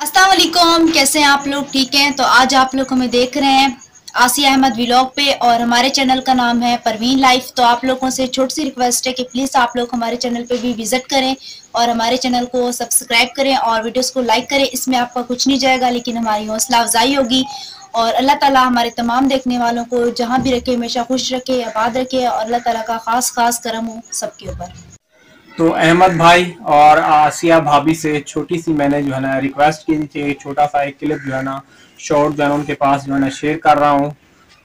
अस्सलाम वालेकुम, कैसे हैं आप लोग? ठीक हैं? तो आज आप लोग हमें देख रहे हैं आसिया अहमद व्लॉग पे और हमारे चैनल का नाम है परवीन लाइफ। तो आप लोगों से छोटी सी रिक्वेस्ट है कि प्लीज़ आप लोग हमारे चैनल पे भी विजिट करें और हमारे चैनल को सब्सक्राइब करें और वीडियोस को लाइक करें। इसमें आपका कुछ नहीं जाएगा, लेकिन हमारी हौसला अफजाई होगी। और अल्लाह ताला हमारे तमाम देखने वालों को जहाँ भी रखे हमेशा खुश रखे, आबाद रखे और अल्लाह ताला का खास करम हो सबके ऊपर। तो अहमद भाई और आसिया भाभी से छोटी सी मैंने जो है ना रिक्वेस्ट की थी, छोटा सा एक क्लिप जो है ना शॉर्ट जो है उनके पास जो है ना शेयर कर रहा हूँ।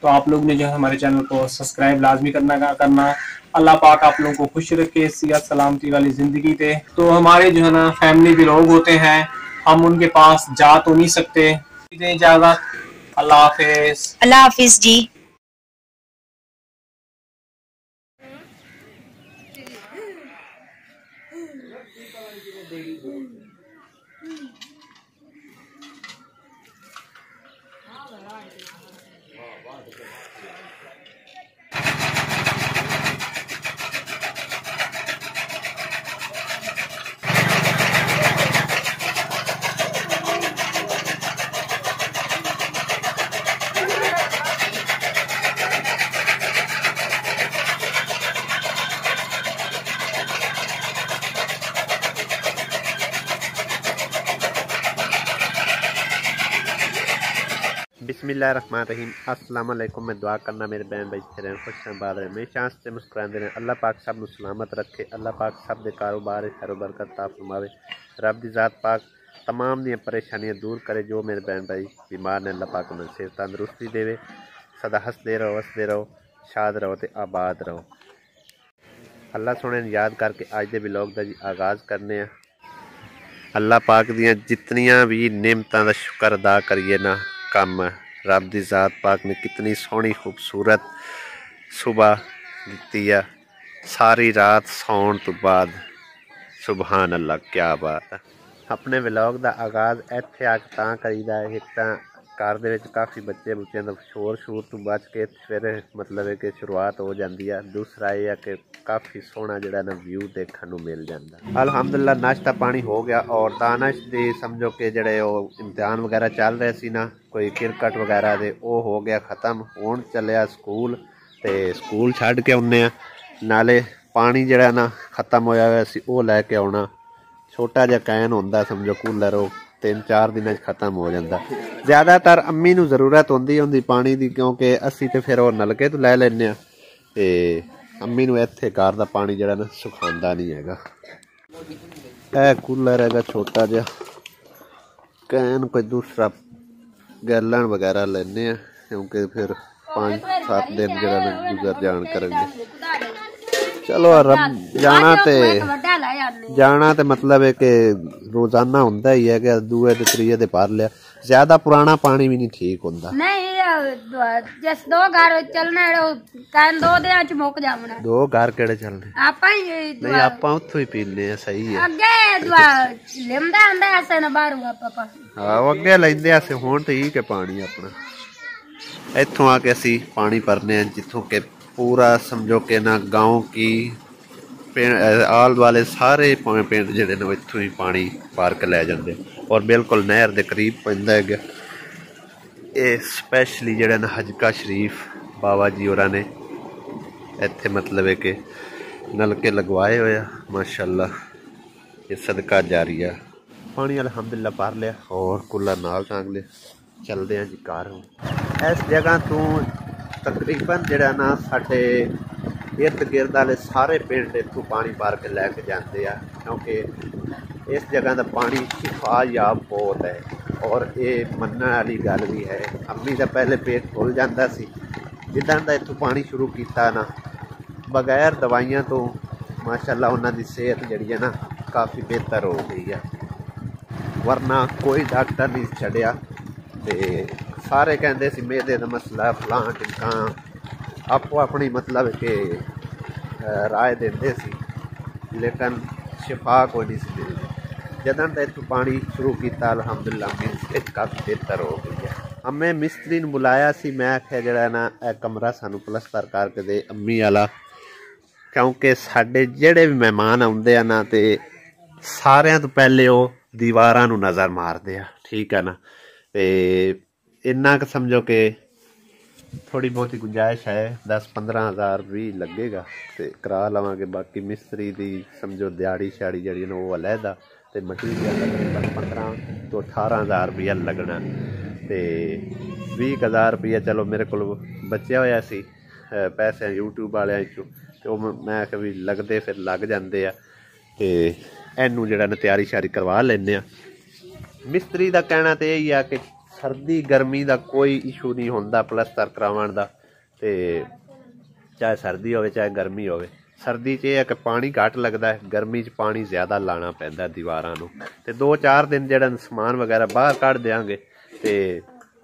तो आप लोग ने जो है हमारे चैनल को सब्सक्राइब लाजमी करना। अल्लाह पाक आप लोगों को खुश रखे, सेहत सलामती वाली ज़िंदगी दे। तो हमारे जो है ना फैमिली भी लोग होते हैं, हम उनके पास जा तो नहीं सकते। इजाज़त, अल्लाह हाफिज़। अल्लाह हाफिज़ जी। बिस्मिल्लाहिर्रहमानिर्रहीम। अस्सलाम वालेकुम। मैं दुआ करना मेरे बहन भाई फिर खुश बाद रहे, हमेशा से मुस्कुराते रहें। अल्लाह पाक सब सलामत रखे, अल्लाह पाक सब दे कारोबार खैर बरकत ता फरमावे। रब दी ज़ात पाक तमाम दी परेशानियां दूर करे। जो मेरे बहन भाई बीमार ने अल्लाह पाक उन्हें सेहत तंदरुस्ती देवे। सदा हंसते रहो, वसते रहो, शाद रहो तो आबाद रहो। अल्लाह सोने याद करके अज के व्लॉग का जी आगाज़ करने। अल्लाह पाक दियां जितनियां भी नेमतां दा शुक्र अदा करिए ना कम। रब दी ज़ात पाक ने कितनी सोहनी खूबसूरत सुबह दी है। सारी रात सौन तो बाद सुबहान अल्लाह, क्या बात है। अपने व्लॉग का आगाज़ इत्थे आके तां करीदा है, एक तां घर दे विच काफ़ी बच्चे बुच्चों का शोर तो बच के फिर मतलब है कि शुरुआत हो जाती है। दूसरा यह है कि काफ़ी सोहना जिहड़ा ना व्यू देखने को मिल जाता। अल्हम्दुलिल्लाह नाश्ता पानी हो गया और दानिश दे समझो कि जिहड़े इम्तिहान वगैरह चल रहे सी ना, कोई क्रिकेट वगैरह दे, वो हो गया ख़त्म। हुण चलिया स्कूल ते स्कूल छड्ड के आउने आ, नाले पानी जिहड़ा ना ख़त्म होया होया सी वो लैके आउणा। छोटा जिहा कैन होंदा समझो कूलर, वो 3-4 दिन खत्म हो जाता। ज़्यादातर अम्मी नूं जरूरत होंदी पानी की, क्योंकि असी तो फिर वो नलके तो लै लैने ते अम्मी नूं इत्थे घर दा पानी जिहड़ा ना सुखांदा नहीं हैगा। यह कूलर हैगा छोटा जिहा, कैन कोई दूसरा गैलन वगैरह लेने, क्योंकि फिर 5-7 दिन जिहड़ा ना गुजर जान करेंगे। चलो रब जाना ते मतलब है कि रोजाना होंदा ही है कि दूए ते त्रीए ते भर लिया। ज्यादा पुराना पानी भी नहीं ठीक होंदा। जिस 2 घर चलना कैन 2 दिन च मुक जावना। 2 घर केड़े चलने? आपा ही नहीं, आपा उत्थों ही पीने, सही है। अगे लेंदा आंदा ऐसे ना बाहर आपा। हां वो अगे लेंदे ऐसे हुण ठीक है पानी अपना। इत्थों आके असी पानी भरने जिथों के पूरा समझो कि ना गाँव की आल वाले सारे पिंड जिहड़े ने इत्थों ही पानी भर के लै जांदे और बिल्कुल नहर के करीब पैंदा है। ये स्पैशली जिहड़ा ना हजका शरीफ बाबा जी होरां ने इत्थे मतलब है कि नलके लगवाए हुए माशाअल्लाह। ये सदका जारिया। पानी अल्हम्दुलिल्लाह भर लिया और कूलर नाल टांग लिया। चलते हैं जी घर। इस जगह तो तकरीबन जिहड़ा ना साडे इर्द गिर्द वाले सारे पिंड इत्थों पानी भर के लैके जाते हैं, क्योंकि इस जगह का पानी शिफायाब बहुत है। और ये मनने वाली गल भी है। अम्मी का पहले पेट खुल जाता सी, जिद्दां दा इत्थों पानी शुरू किया ना, बगैर दवाइयां तो माशाअल्लाह उन्हां दी सेहत जिहड़ी है ना काफ़ी बेहतर हो गई है। वरना कोई डॉक्टर नहीं छड्डिया ते सारे कहते सी मेदे दा मसला फलां टिकां, आपो अपनी मतलब कि राय देंदे सी, लेकिन शिफा कोई नहीं सी मिलती। जदों दा इत्थों पानी शुरू किया अल्हम्दुलिल्लाह मेरी काफ़ी बेहतर हो गई है। अम्मे मिस्त्री नूं बुलाया सी, मैं आख्या जिहड़ा ना कमरा सानू प्लस्तर करके दे अम्मी वाला, क्योंकि साडे जिहड़े भी मेहमान आउंदे आ ना ते सारियां तो पहले वो दीवारां नूं नज़र मारदे आ। ठीक है ना, तो इन्ना क समझो कि थोड़ी बहुत ही गुंजाइश है, 10-15 हज़ार भी लगेगा तो करा लवांगे। बाकी मिस्त्री दी समझो दिहाड़ी शाड़ी जी वो अलहदा, तो मटीरियल तकरीबन 15 तो 18 हज़ार रुपया लगना। तो 20 हज़ार रुपया चलो मेरे को बचया होया सी पैसे यूट्यूब वाले चों, तो मैं आख्या भी लगते फिर लग जाते आ, तो इनू जरा तैयारी शारी करवा लेने आ। मिस्त्री का कहना तो यही है कि सर्दी गर्मी का कोई इशू नहीं होंदा प्लस्तर करावन दा, ते चाहे सर्दी होवे चाहे गर्मी होवे। सर्दी च यह है कि पानी घट लगता है, गर्मी च पानी ज़्यादा लाना पैंदा दीवारां नूं। ते 2-4 दिन जड़ा समान वगैरह बाहर कढ़ देंगे तो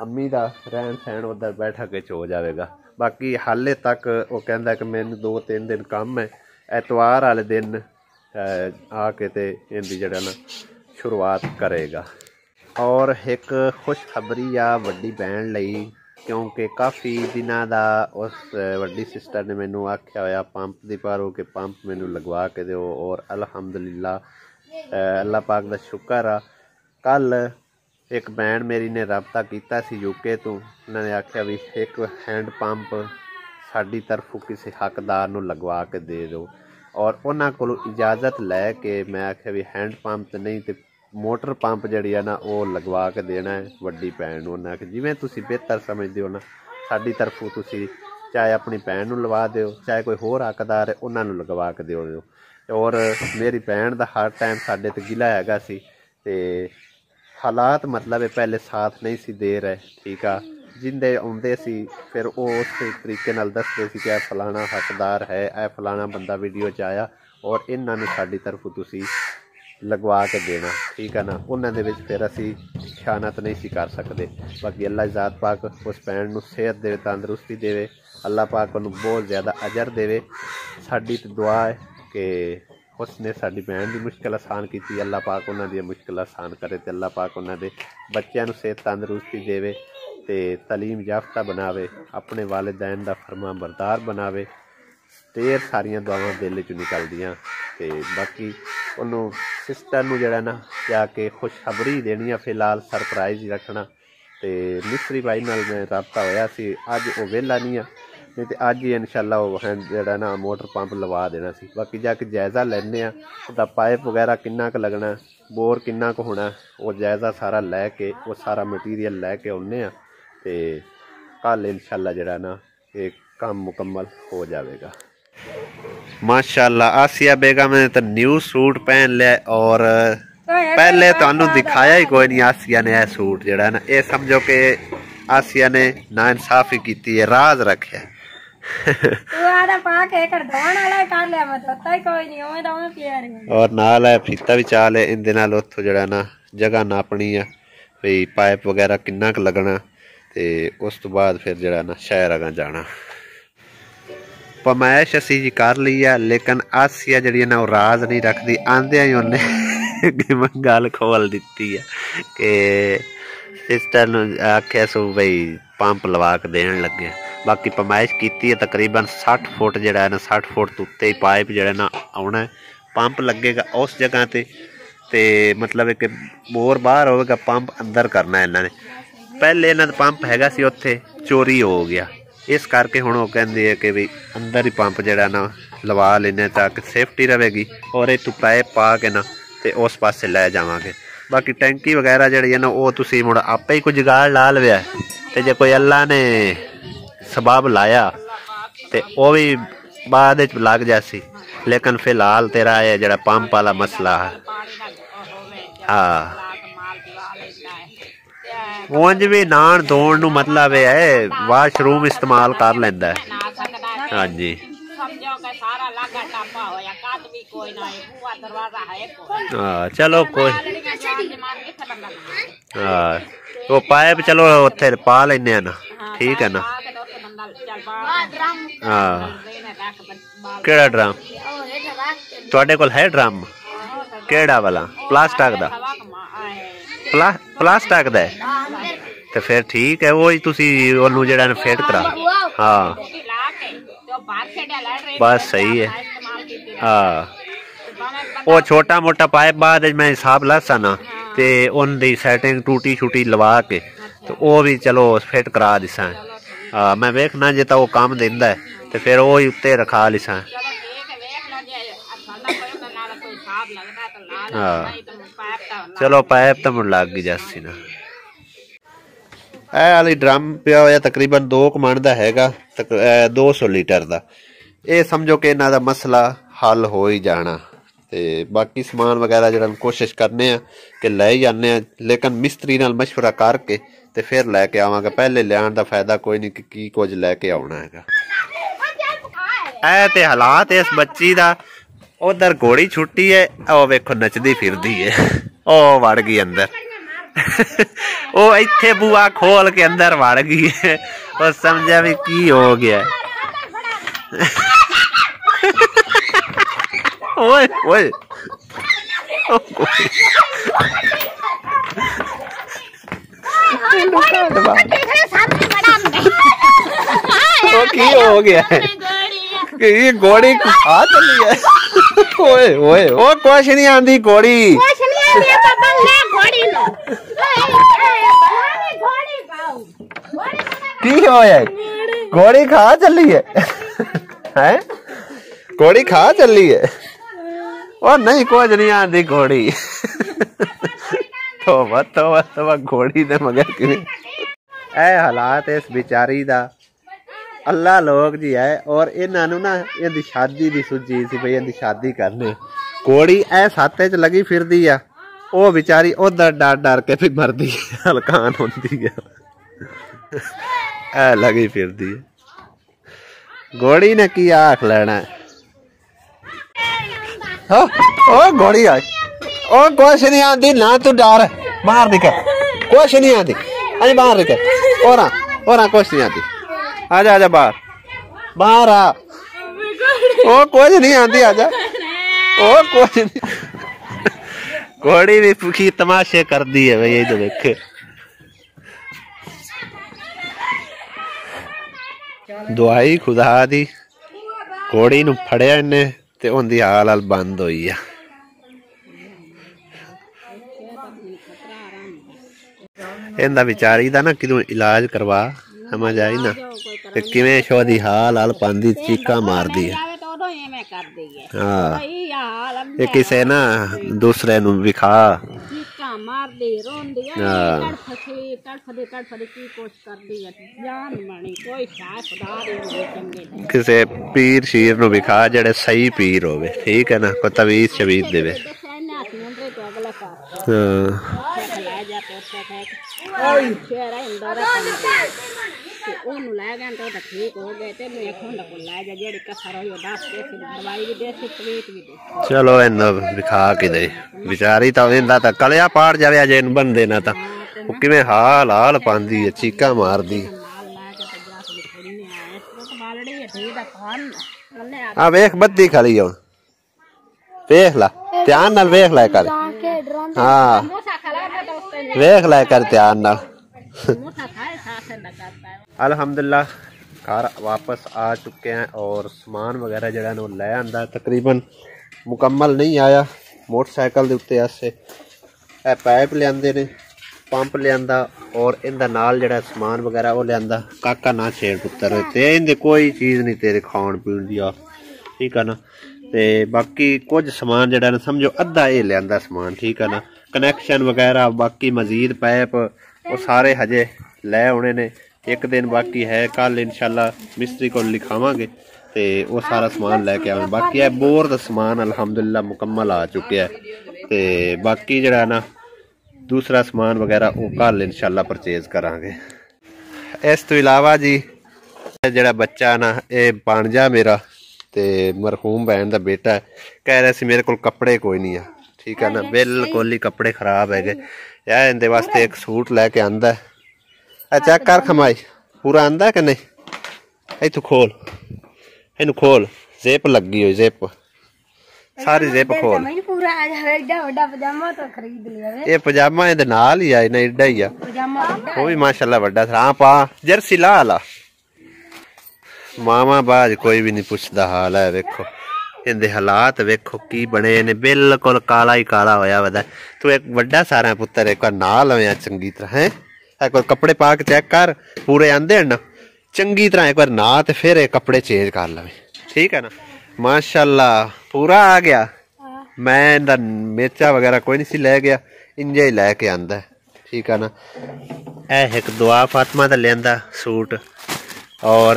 अम्मी का रहन सहन उधर बैठक हो जाएगा। बाकी हाले तक वो कहता कि मैंने 2-3 दिन काम है, एतवार वाले दिन आके ते इनकी जड़ा ना शुरुआत करेगा। और एक खुशखबरी आ वड्डी भैन लई, क्योंकि काफ़ी दिनों का उस वड्डी सिस्टर ने मैनू आख्या होया पंप दी पारो कि पंप मैनू लगवा के दो, और अल्हम्दुलिल्लाह अल्लाह पाक दा शुक्र आ। कल एक भैन मेरी ने रबता किया सी यूके तो, उन्होंने आख्या भी एक हैंड पंप साडी तरफों किसी हकदार नू लगवा के दे दो, और उन्होंने को इजाज़त लैके मैं आख्या भी हैंड पंप तो नहीं तो मोटर पंप जी है ना वो लगवा के देना है वड्डी भैन। उन्हें आख्या जिवें तुसीं बेहतर समझते हो ना, साडी तरफों तुसीं चाहे अपनी भैन नू लवा दो, चाहे कोई होर हकदार है उन्होंने लगवा के दो। और मेरी भैन का हर टाइम साडे ते गिला हैगा सी, ते हालात मतलब पहले साथ नहीं सी दे रहे। ठीक आ, जिंदे आउंदे सी फिर वो उस तरीके नाल दसदे सी कि फलाना हकदार है, ए फलाना बंदा वीडियो च आया और इन्होंने साडी तरफों तुसीं लगवा के देना। ठीक है ना, उन्होंने विच फिर असी खयानत नहीं सी कर सकते। बाकी अल्लाह ज़ात पाक उस भैन नूं सेहत देवे, तंदरुस्ती देवे, अल्लाह पाक उन्हें बहुत ज़्यादा अजर देवे। साडी तो दुआ है कि उसने साडी भैन की मुश्किल आसान की, अल्लाह पाक उन्हां दी मुश्किल आसान करे, तो अल्लाह पाक उन्हां दे बच्चों नूं सेहत तंदरुस्ती देवे, तो तलीम याफ्ता बनावे, अपने वालिदैन दा फरमान बरदार बनावे। ढेर सारियां दुआवां दिल चों निकलदियां। तो बाकी उन्होंने सिस्टर नूं जड़ा ना जाके खुशखबरी देनी है, फिलहाल सरप्राइज ही रखना। तो मिस्त्री भाई नाल मैं रबता होया सी, अज वो वेला नहीं है, नहीं तो अज ही इंशाल्लाह वो हैंड जड़ा ना मोटर पंप लवा देना सी। बाकी जाके जायज़ा लैने आ, उसका पाइप वगैरह किन्ना क लगना, बोर किन्ना क होना, वो जायज़ा सारा लैके वो सारा मटीरियल लैके आने आ, तो कल इंशाल्लाह जड़ा ना एक काम मुकम्मल हो जाएगा। माशाल्लाह आसिया बेगम ने तो न्यू सूट पहन लिया, और पहले तो दिखाया ही कोई नहीं आसिया ने यह सूट जड़ा ना, ये समझो कि आसिया ने ना इंसाफी की है, राज रखे और नाल है फीता भी चाल है, इन उतो जड़ा ना जगह नापनी है भी पाइप वगैरह किन्ना क लगना, तो उस तो बाद फिर जड़ा ना शहर अगर जाना। पमाइश असी जी कर ली है, लेकिन आसिया जी ना राज नहीं रखती, आंदे ही उन्हें गल खोल दी है कि सिस्टर ने आख्या सो बई पंप लवा के देन लगे। बाकी पमाइश की है तकरीबन 60 फुट जड़ा है ना, 60 फुट तो उत्ते ही पाइप जड़ा ना आना है, पंप लगेगा उस जगह ते मतलब एक बोर बाहर होगा, पंप अंदर करना है इन्होंने। पहले इन्हों पंप हैगा सी उत्थे चोरी हो गया, इस करके हुण वो कहंदे है कि भी अंदर ही पंप जड़ा ना लवा लेने ताकि सेफ्टी रहेगी, और इतों पाइप पा के ना तो उस पासे लै जावांगे। बाकी टैंकी वगैरह जी है ना वो तुसीं मुड़ आपे ही कोई जुगाड़ ला लिया, तो जे कोई अल्लाह ने सबब लाया तो वह भी बाद लग जासी, लेकिन फिलहाल तेरा है जड़ा पंप वाला मसला है। हाँ उंज भी नान धोण नूं मतलब है वाशरूम इस्तेमाल कर लेंदा है। हाँ जी हाँ चलो कोई हाँ वो पाइप चलो उत्थे पा लेने ना, ठीक है ना। हाँ केड़ा ड्रम तुहाडे कोल है? ड्रम केड़ा वाला? प्लास्टिक दा? प्लास्टिक दा तो फिर ठीक है, वो ही तुसी ओनू जेड़ा फिट करा। हाँ बस सही है। हाँ वो छोटा मोटा पाइप बाद मैं हिसाब ला सा ना, ते उनकी सैटिंग टूटी छूटी लवा के तो वो भी चलो फिट करा दिसा। मैं वेखना जे तो वो काम देंदा है तो फिर वो ही उत्ते रखा लिसा। हाँ चलो पाइप तो मुझे लग गई जैसी ना। ਇਹ ਵਾਲੀ ਡਰਮ ਪਿਆ ਹੋਇਆ ਤਕਰੀਬਨ 2 ਕਮਾਂਡ ਦਾ ਹੈਗਾ 200 ਲੀਟਰ ਦਾ। ਇਹ ਸਮਝੋ ਕਿ ਇਹਨਾਂ ਦਾ ਮਸਲਾ ਹੱਲ ਹੋ ਹੀ ਜਾਣਾ। ਤੇ ਬਾਕੀ ਸਮਾਨ ਵਗੈਰਾ ਜਿਹੜਾ ਕੋਸ਼ਿਸ਼ ਕਰਨੇ ਆ ਕਿ ਲੈ ਹੀ ਜਾਂਦੇ ਆ, ਲੇਕਿਨ ਮਿਸਤਰੀ ਨਾਲ ਮਸ਼ਵਰਾ ਕਰਕੇ ਤੇ ਫਿਰ ਲੈ ਕੇ ਆਵਾਂਗੇ। ਪਹਿਲੇ ਲਿਆਉਣ ਦਾ ਫਾਇਦਾ ਕੋਈ ਨਹੀਂ ਕਿ ਕੀ ਕੁਝ ਲੈ ਕੇ ਆਉਣਾ ਹੈਗਾ। ਇਹ ਤੇ ਹਾਲਾਤ ਇਸ ਬੱਚੀ ਦਾ। ਉਧਰ ਘੋੜੀ ਛੁੱਟੀ ਹੈ, ਉਹ ਵੇਖੋ ਨੱਚਦੀ ਫਿਰਦੀ ਹੈ। ਉਹ ਵੜ ਗਈ ਅੰਦਰ। ਉਹ ਇੱਥੇ ਬੂਆ ਖੋਲ ਕੇ ਅੰਦਰ ਵੜ ਗਈ ਹੈ। ਉਹ ਸਮਝਿਆ ਵੀ ਕੀ ਹੋ ਗਿਆ। ਓਏ ਓਏ की हो गया है कि ये घोड़ी आ चली है। ओए ओए ओ कुछ नहीं आंदी घोड़ी। की होया घोड़ी खा चली है हैं? घोड़ी खा चली है। ओ नहीं कुछ नहीं आंदी घोड़ी। तो घोड़ी दे मगर कि हालात इस बेचारी दा अल्लाह लोग जी है। और इन्हों ना इनकी शादी की सूझी सी भाई इनकी शादी करने। घोड़ी ए साते च लगी फिरदी आ, ओ बेचारी उधर डर डर के भी मरदी हलकान होंदी है। ए लगी फिरदी है। घोड़ी ने की आख लेना है। ओ घोड़ी आई। ओ कुछ नहीं आती ना तू डर बाहर निकल। कुछ नहीं आती अरे बाहर निकल। और कुछ नहीं आती। आजा आजा बाहर बाहर आ। ओ कुछ नहीं आती आजा। ओ कुछ नहीं। घोड़ी भी भूखी तमाशे कर दी है भाई। ये तो देखे दुआई खुदा दी घोड़ी नू फड़िया इन्हें ते उनदी हाल हाल बंद होई है। इनदा बेचारी दा ना किदों इलाज करवा समझ आई ना ते किवें शो दी हाल हाल पांदी चीका मारदी है। हाँ ये किसे ना दूसरे नू विखा किसे पीर शीर नू विखा जेड़े सही पीर होवे। ठीक है ना कोई तवीज शवीज देवे। चलो इन्ना दिखा के दे बेचारी तो इंदा तो कलिया पाड़ जावे जे इन बंदे ना तो किवें हाल हाल पांदी है चीका मारदी। आ वेख बत्ती खड़ी हुण वेख ला ध्यान नाल वेख ला कर। हाँ वेख ला कर ध्यान नाल। अल्हम्दुलिल्लाह घर वापस आ चुके हैं और सामान वगैरह जड़ा लै आंदा तकरीबन मुकम्मल नहीं आया। मोटरसाइकिल के उत्ते आसे पाइप लियाते ने पंप लिया और इनका नाल जड़ा समान वगैरह वो लिया। काका ना छेड़ पुत्र ते इनके कोई चीज़ नहीं तेरे खाण पीण दी। ठीक है ना ते बाकी कुछ समान जड़ा ना समझो अद्धा ये लिया समान। ठीक है ना कनैक्शन वगैरह बाकी मजीद पाइप वो सारे हजे लै आने ने। एक दिन बाकी है कल इंशाल्लाह मिस्त्री को लिखावांगे ते वो सारा सामान लैके आवे। बाकी है बोर का समान अल्हम्दुलिल्लाह मुकम्मल आ चुके है ते बाकी जड़ा ना दूसरा समान वगैरह वो कल इंशाल्लाह परचेज करांगे। इस तो इलावा जी जड़ा बच्चा ना ये भांजा मेरा ते मरहूम बहन का बेटा है। कह रहा सी मेरे को कपड़े कोई नहीं है। ठीक है ना बिल्कुल ही कपड़े खराब है यार। इनके वास्ते एक सूट लैके आंदा है। चेक कर खमाई पूरा आंदा कि नहीं। इथों खोल इन खोल जिप लगी हुई जिप सारी जिप खोल। ये पजामा इहदे नाल ही आई ना एडा ही आ वो भी माशाल्लाह वड्डा था। हाँ पा जर्सी ला ला मामा बाज कोई भी नहीं पुछदा हाल है। देखो इनके हालात वेखो की बने ने, बिल्कुल काला ही काला होया वदा। तू एक वड्डा सारा पुत्तर एक बार ना लवे चंगी तरह है, एक बार कपड़े पा के चेक कर पूरे आंदे ना चंगी तरह, एक बार ना तो फिर ये कपड़े चेंज कर लवे, ठीक है ना। माशाल्लाह पूरा आ गया। मैं इनका मेचा वगैरह कोई नहीं सी लै गया, इंजा ही लैके आंदा, ठीक है ना। यह एक दुआ फातिमा का लिया सूट, और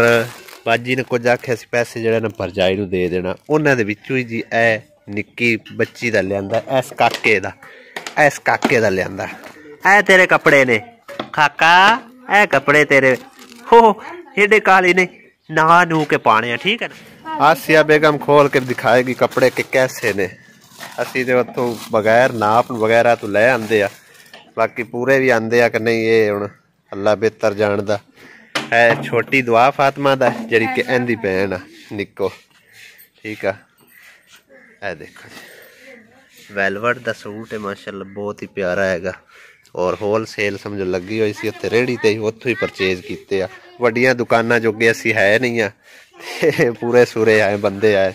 बाजी ने कुछ आख्या पैसे जड़े ना भरजाई नूं दे देना, उन्होंने विचों ही जी ए निक्की बच्ची का लिया, इस काके का, इस काके का लिया। ए तेरे कपड़े ने काका, ए कपड़े तेरे हो एडे काली ने नहा नू के पाने, ठीक है ना। आसिया बेगम खोल के दिखाएगी कपड़े के कैसे ने। असी तो उतों बगैर नाप वगैरह तो लै आंदे आ, बाकी पूरे भी आंदे आ कि नहीं, ये हुण अल्लाह बेहतर जानदा है। छोटी दुआ फातिमा दा जिहड़ी कि इहदी भैन आ निक्को, ठीक है। ए देखो जी वेलवेट दा सूट है माशाल्लाह, बहुत ही प्यारा हैगा, और होलसेल समझो लगी हुई सी उत्थे रेहड़ी ते, उत्थों ही परचेज कीते आ। वड्डियां दुकानां जोगे असी है नहीं आ, पूरे सूरे आए बंदे आए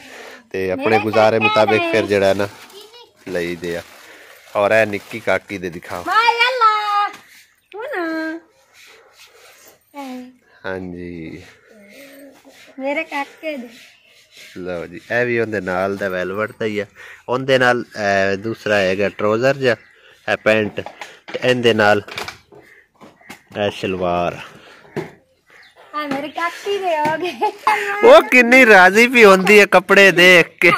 ते अपने गुजारे मुताबिक फिर जड़ा ना लई दे आ। और ए निक्की काकी दे दिखाओ। हाँ जी मेरे काके दे लो जी, ए भी उनदे नाल दा वेलवेट दा ही है। उनदे नाल दूसरा हैगा ट्राउजर जा है पैंट, ते इनदे नाल ए शलवार। मेरे काकी दे हो गए। वो किन्नी राजी भी होंदी है कपड़े देख के।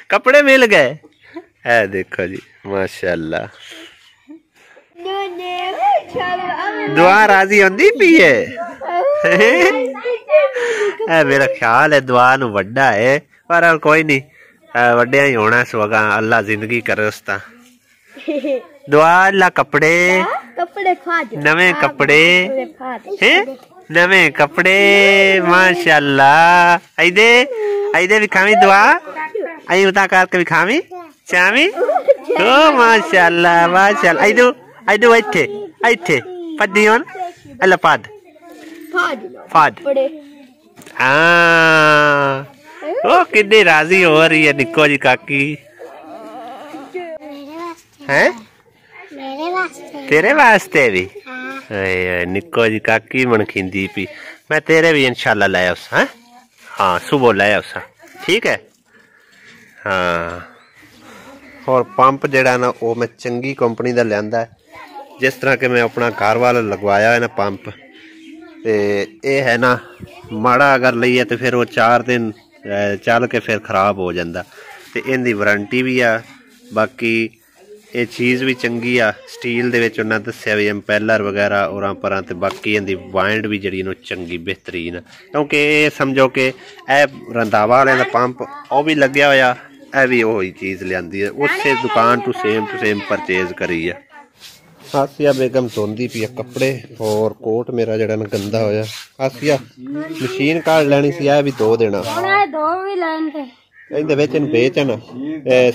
कपड़े मिल गए, है देखो जी माशाल्लाह। दुआ राजी होंदी पी है। मेरा ख्याल है दुआ नू वड्डा है, पर कोई नहीं, वड्डिया ही होना सोगा, अल्लाह जिंदगी करे उसता। दुआ अल्लाह कपड़े नवे कपड़े हैं, नवे कपड़े माशाल्लाह। आइदे आइदे भी खावी दुआ, आई उता करके भी खावी चावी। ओ माशाल्लाह माशाल्लाह। आइदो आइदो इथे इथे पद्दी होन अल्लाह पाद पाद। हाँ ओ कितनी राजी हो रही है निक्को जी काकी है, तेरे वास्ते भी। निक्को जी काकी मन खिंदी पी, मैं तेरे भी इंशाल्लाह लाया उस। हाँ सुबह लाया उस, ठीक है। हाँ और पंप जड़ा ना वो मैं चंगी कंपनी का लिया, जिस तरह के मैं अपना घर वाला लगवाया है ना पंप, ते ये है ना माड़ा अगर लीए तो फिर वो 4 दिन चल के फिर खराब हो जाता, तो इनकी वारंटी भी आ। बाकी ये चीज़ भी चंगी आ, स्टील दे विच उन्हें दस्सिया भी एम्पैलर वगैरह और पर, तो बाकी इनकी वाइंड भी जी चंगी बेहतरीन, क्योंकि ये समझो कि ए रंधावा वाले का पंप वो भी लग्या होया, ए भी वही चीज़ लियादी है, उससे दुकान टू सेम परचेज करी है। आसिया बेगम धोंदी पी कपड़े, और कोट मेरा जड़ा ना गंदा होया। आसिया मशीन काट लैनी सी, भी धो देना, ਇਹਦੇ ਵਿੱਚ ਇਹਨੂੰ ਵੇਚ ਨਾ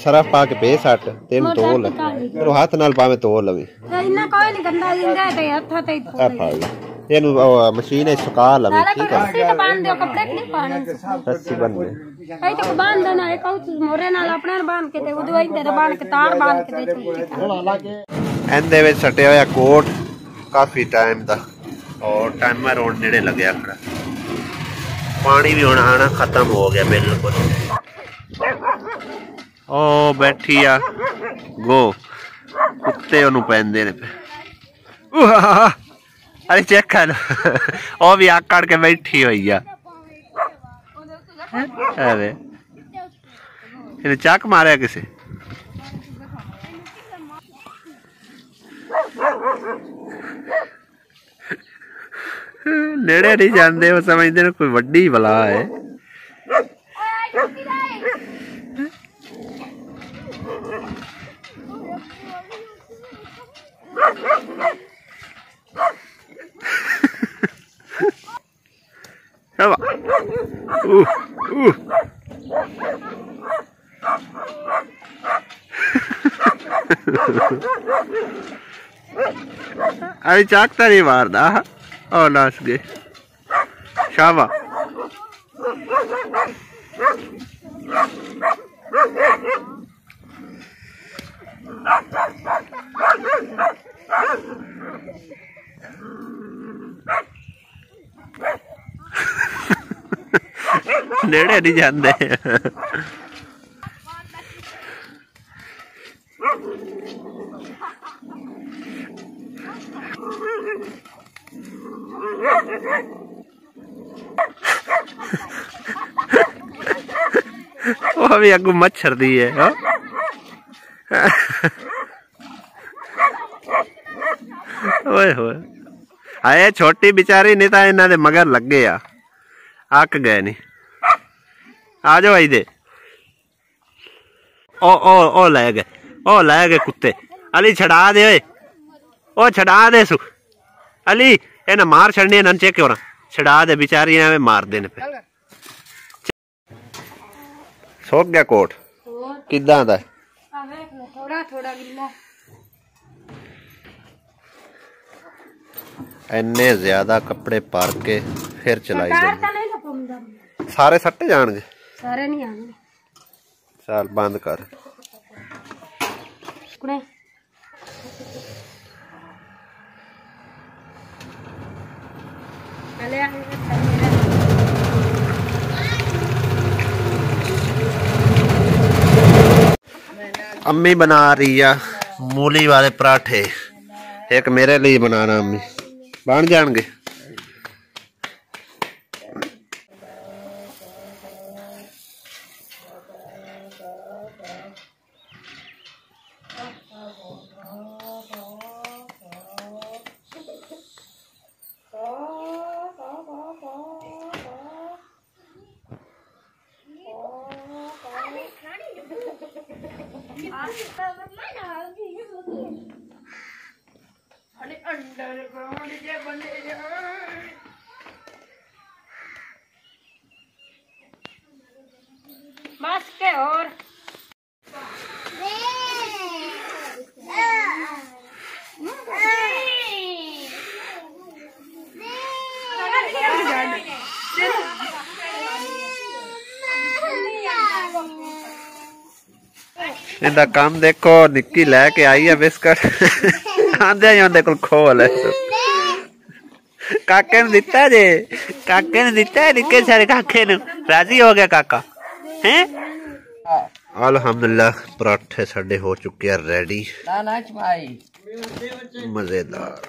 ਸਰਫ ਪਾ ਕੇ ਵੇ ਸੱਟ ਤੈਨੂੰ ਧੋ ਲੈ, ਤੂੰ ਹੱਥ ਨਾਲ ਭਾਵੇਂ ਧੋ ਲਵੇਂ, ਇੰਨਾ ਕੋਈ ਨਹੀਂ ਗੰਦਾ ਜਿੰਦਾ ਤੇ ਹੱਥਾਂ ਤੇ ਆ ਫੜ ਲੈ ਇਹਨੂੰ ਮਸ਼ੀਨ ਵਿੱਚ ਸੁਕਾ ਲਵੇਂ, ਠੀਕ ਹੈ। ਰੱਸੀ ਤੇ ਬੰਨ ਦਿਓ, ਕੱਪੜੇ ਨਹੀਂ ਪਾਣੇ, ਰੱਸੀ ਬੰਨ ਦੇ ਕਈ ਤਾਂ ਬੰਨ ਦੇਣਾ ਇੱਕ ਉਹ ਮੋਰੇ ਨਾਲ ਆਪਣੇ ਨਾਲ ਬੰਨ ਕੇ ਤੇ ਉਦੋਂ ਇੱਥੇ ਤੇ ਬੰਨ ਕੇ ਤਾਰ ਬੰਨ ਕੇ ਦੇ। ਇਹਦੇ ਵਿੱਚ ਸਟਿਆ ਹੋਇਆ ਕੋਟ ਕਾਫੀ ਟਾਈਮ ਦਾ, और टाइमर होने नेड़े लगे खड़ा, पानी भी होना आना खत्म हो गया बिल्कुल। ओ बैठी आ गो कुत्ते ओनू पैंदे ने पे, अरे चेक कर ओ भी आकड़ के बैठी हुई आ, अरे इन्हें चक मारे किसे नेड़े नहीं जाते, वो समझते हैं कोई वड्डी बला है। अरे चाकता नहीं मारदा, और नाच गए शाबा नेड़े नहीं जाते। वो भी अगू मच्छर दी है। ओए होए आए छोटी बेचारी नहीं तो इन्हों दे मगर लगे आ अक गए नहीं। आ जाओ आई दे ओ लै गए कुत्ते। अली छड़ा दे ओए ओ छड़ा दे सु अली इन्हें मार छड़नी इन्होंने चेक हो छड़ा दे बेचारी एवं मार देने पे। सोक गया कोट किदा दा थोड़ा गिल्ला इन्ने ज्यादा कपड़े पार के फिर चलाई सारे सट्टे जान सारे नहीं आने। चल बंद कर। अम्मी बना रही है मूली वाले पराठे। एक मेरे लिए बनाना अम्मी बन जाएंगे। बस के और इनका काम देखो निक्की लैके आई है बिस्कट आंदे ही उनके कोल खोल है काके ने दिता जे काके ने दिता है निक्के सारे काके ने राजी हो गया काका हैं। अल्हम्दुलिल्लाह पराठे साडे हो चुके हैं रेडी मजेदार।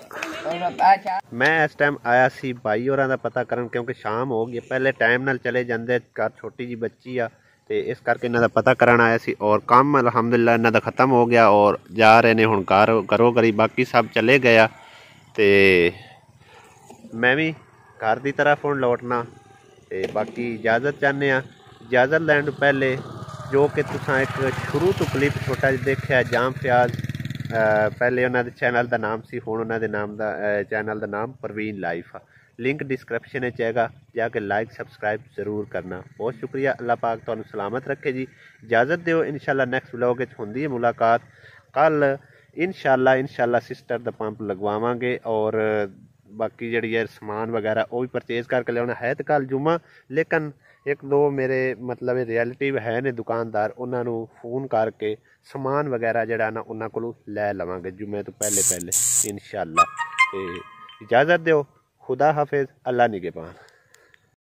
मैं इस टाइम आया सी भाई होरां दा पता करन क्योंकि शाम हो गई पहले टाइम नाल चले जांदे घर छोटी जी बच्ची आ ते इस करके इन्हां दा पता करन आया सी और काम अल्हम्दुलिल्लाह इन्हां दा खत्म हो गया और जा रहे ने हुण करो करी बाकी सब चले गया ते मैं भी घर की तरफ हुण लौटना ते बाकी इजाजत चाहने इजाजत लैण तों पहले जो कि तुसां एक शुरू तो क्लिप छोटा जिहा देखिया जाम फयाज पहले उन्होंने चैनल का नाम सी हुण उन्होंने नाम दा चैनल का नाम परवीन लाइफ आ लिंक डिस्क्रिप्शन में आएगा जाके लाइक सबसक्राइब जरूर करना। बहुत शुक्रिया अल्लाह पाक तुहानू सलामत रखे जी। इजाजत दिओ इंशाल्लाह नैक्सट व्लॉग होंदी है मुलाकात कल इंशाल्लाह सिस्टर दा पंप लगवावांगे और बाकी जी है समान वगैरह वो भी परचेज करके लिया है तो कल जुम्मा लेकिन एक दो मेरे मतलब रियलिटिव है ने दुकानदार उन्होंने फोन करके समान वगैरह जड़ा ना उन्होंने को लै लवांगे जुम्मे तो पहले इंशाल्लाह। इजाज़त दो खुदा हाफिज अल्लाह निगहबान।